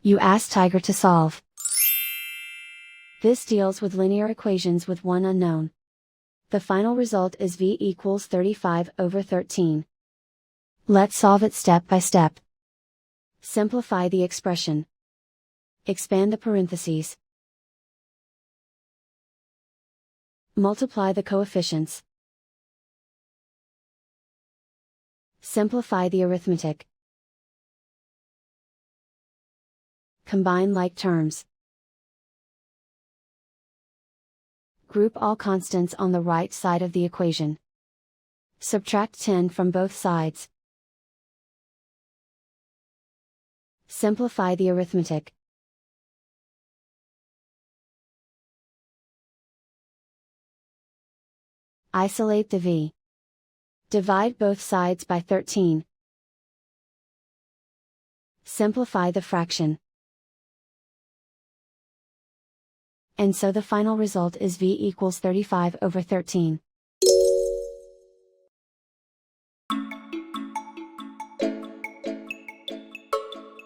You ask Tiger to solve. This deals with linear equations with one unknown. The final result is v equals 35/13. Let's solve it step by step. Simplify the expression. Expand the parentheses. Multiply the coefficients. Simplify the arithmetic. Combine like terms. Group all constants on the right side of the equation. Subtract 10 from both sides. Simplify the arithmetic. Isolate the v. Divide both sides by 13. Simplify the fraction. And so the final result is v equals 35/13.